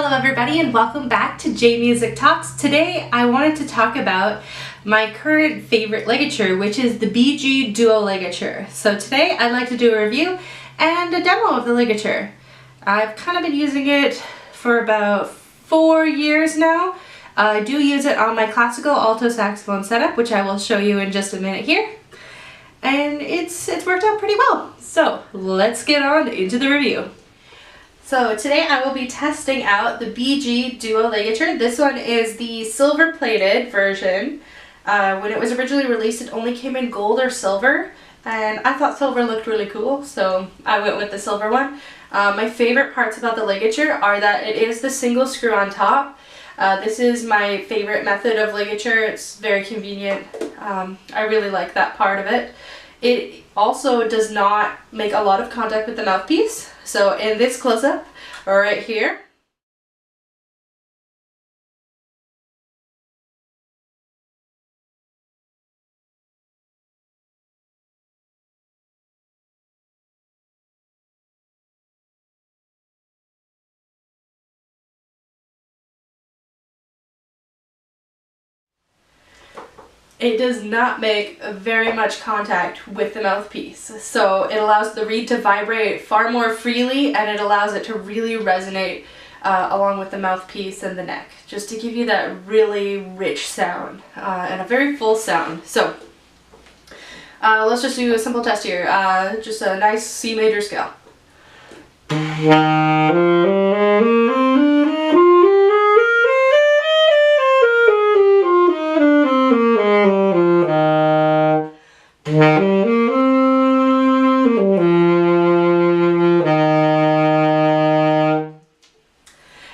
Hello everybody and welcome back to J Music Talks. Today I wanted to talk about my current favorite ligature, which is the BG Duo ligature. So today I'd like to do a review and a demo of the ligature. I've kind of been using it for about 4 years now. I do use it on my classical alto saxophone setup, which I will show you in just a minute here. And it's worked out pretty well. So let's get on into the review. So today I will be testing out the BG Duo ligature. This one is the silver plated version. When it was originally released, it only came in gold or silver, and I thought silver looked really cool, so I went with the silver one. My favorite parts about the ligature are that it is the single screw on top. This is my favorite method of ligature. It's very convenient. I really like that part of it. It also does not make a lot of contact with the mouthpiece. So in this close-up, right here, it does not make very much contact with the mouthpiece. So it allows the reed to vibrate far more freely, and it allows it to really resonate along with the mouthpiece and the neck, just to give you that really rich sound and a very full sound. So let's just do a simple test here. Just a nice C major scale.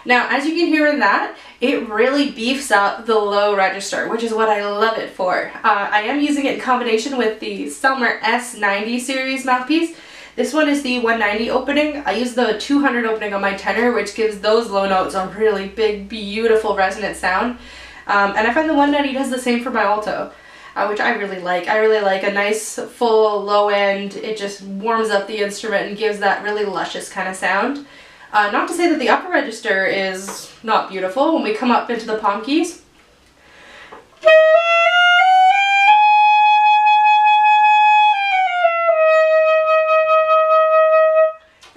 Now, as you can hear in that, it really beefs up the low register, which is what I love it for. I am using it in combination with the Selmer S90 series mouthpiece. This one is the 190 opening. I use the 200 opening on my tenor, which gives those low notes a really big, beautiful resonant sound. And I find the 190 does the same for my alto, which I really like. I really like a nice, full, low end. It just warms up the instrument and gives that really luscious kind of sound. Not to say that the upper register is not beautiful. When we come up into the palm keys,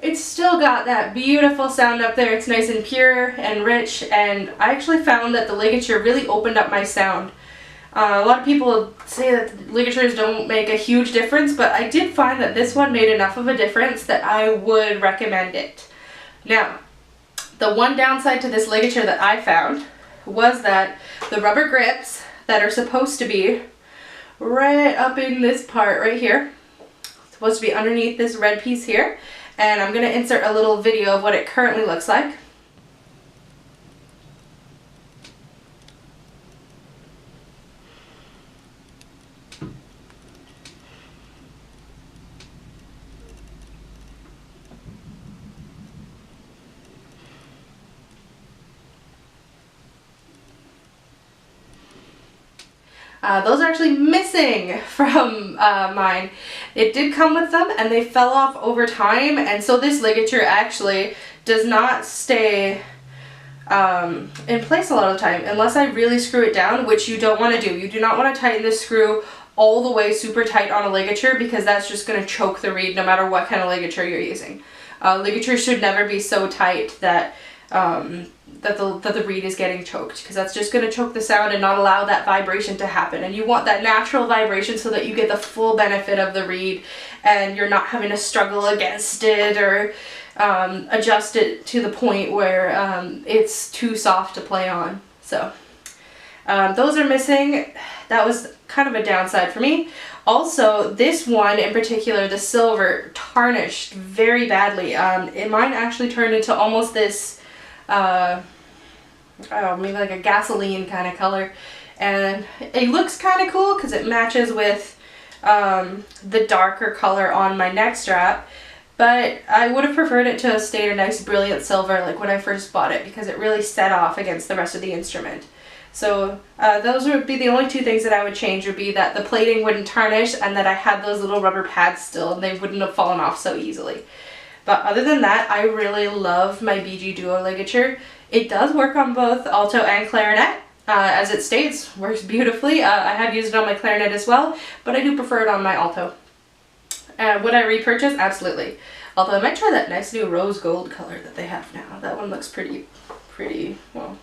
it's still got that beautiful sound up there. It's nice and pure and rich, and I actually found that the ligature really opened up my sound. A lot of people say that ligatures don't make a huge difference, but I did find that this one made enough of a difference that I would recommend it. Now, the one downside to this ligature that I found was that the rubber grips that are supposed to be right up in this part right here, supposed to be underneath this red piece here, and I'm going to insert a little video of what it currently looks like. Those are actually missing from mine. It did come with them and they fell off over time, and so this ligature actually does not stay in place a lot of the time unless I really screw it down, which you don't want to do. You do not want to tighten this screw all the way super tight on a ligature, because that's just going to choke the reed no matter what kind of ligature you're using. Ligature should never be so tight that that the reed is getting choked, because that's just going to choke the sound and not allow that vibration to happen. And you want that natural vibration so that you get the full benefit of the reed and you're not having to struggle against it or adjust it to the point where it's too soft to play on. So those are missing. That was kind of a downside for me. Also, this one in particular, the silver, tarnished very badly. Mine actually turned into almost this maybe like a gasoline kind of color, and it looks kind of cool because it matches with the darker color on my neck strap, but I would have preferred it to stay a nice brilliant silver like when I first bought it, because it really set off against the rest of the instrument. So those would be the only two things that I would change, would be that the plating wouldn't tarnish and that I had those little rubber pads still and they wouldn't have fallen off so easily. But other than that, I really love my BG Duo ligature. It does work on both alto and clarinet. As it states, works beautifully. I have used it on my clarinet as well, but I do prefer it on my alto. Would I repurchase? Absolutely. Although I might try that nice new rose gold color that they have now. That one looks pretty, well,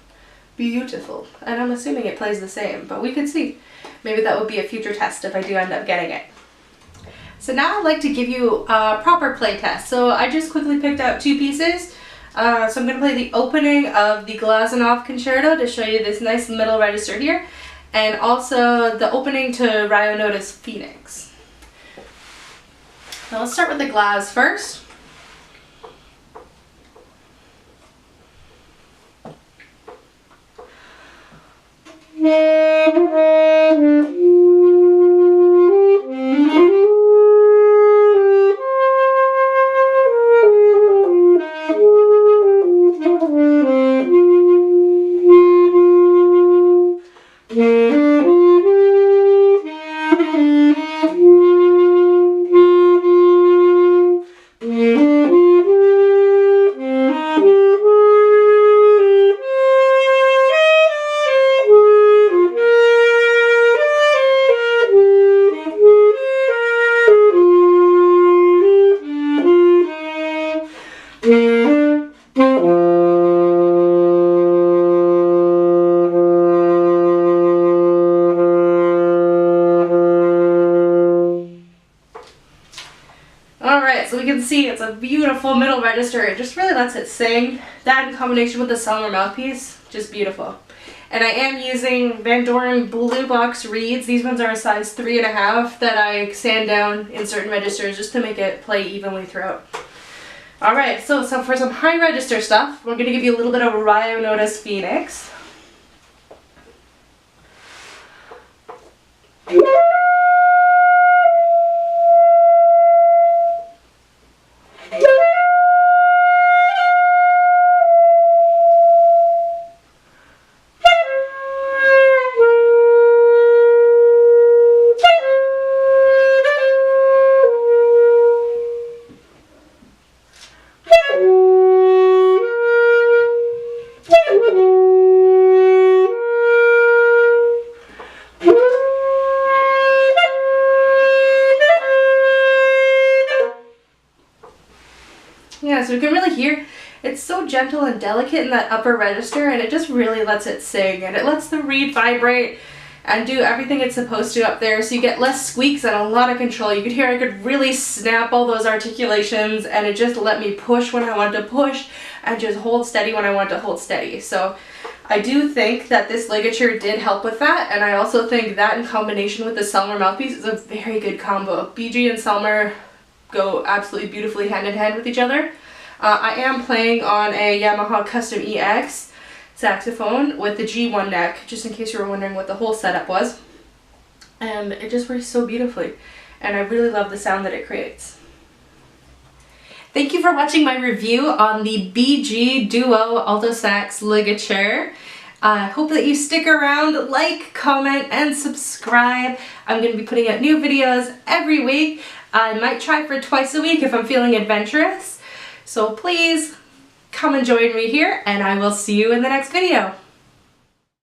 beautiful. And I'm assuming it plays the same, but we could see. Maybe that would be a future test if I do end up getting it. So now I'd like to give you a proper play test. So I just quickly picked out 2 pieces. So I'm going to play the opening of the Glazunov Concerto to show you this nice middle register here, and also the opening to Ryonota's Phoenix. Now let's start with the Glaz first. Alright, so we can see it's a beautiful middle register. It just really lets it sing. That in combination with the Selmer mouthpiece, just beautiful. And I am using Van Doren Blue Box reeds. These ones are a size 3.5 that I sand down in certain registers just to make it play evenly throughout. Alright, so for some high register stuff, we're going to give you a little bit of Ryonota's Phoenix. Yeah, so you can really hear it's so gentle and delicate in that upper register, and it just really lets it sing, and it lets the reed vibrate and do everything it's supposed to up there, so you get less squeaks and a lot of control. You could hear I could really snap all those articulations, and it just let me push when I wanted to push and just hold steady when I wanted to hold steady. So I do think that this ligature did help with that, and I also think that in combination with the Selmer mouthpiece is a very good combo. BG and Selmer go absolutely beautifully hand in hand with each other. I am playing on a Yamaha Custom EX saxophone with the G1 neck, just in case you were wondering what the whole setup was. And it just works so beautifully, and I really love the sound that it creates. Thank you for watching my review on the BG Duo Alto Sax Ligature. I hope that you stick around, like, comment, and subscribe. I'm going to be putting out new videos every week. I might try for twice a week if I'm feeling adventurous. So please come and join me here, and I will see you in the next video.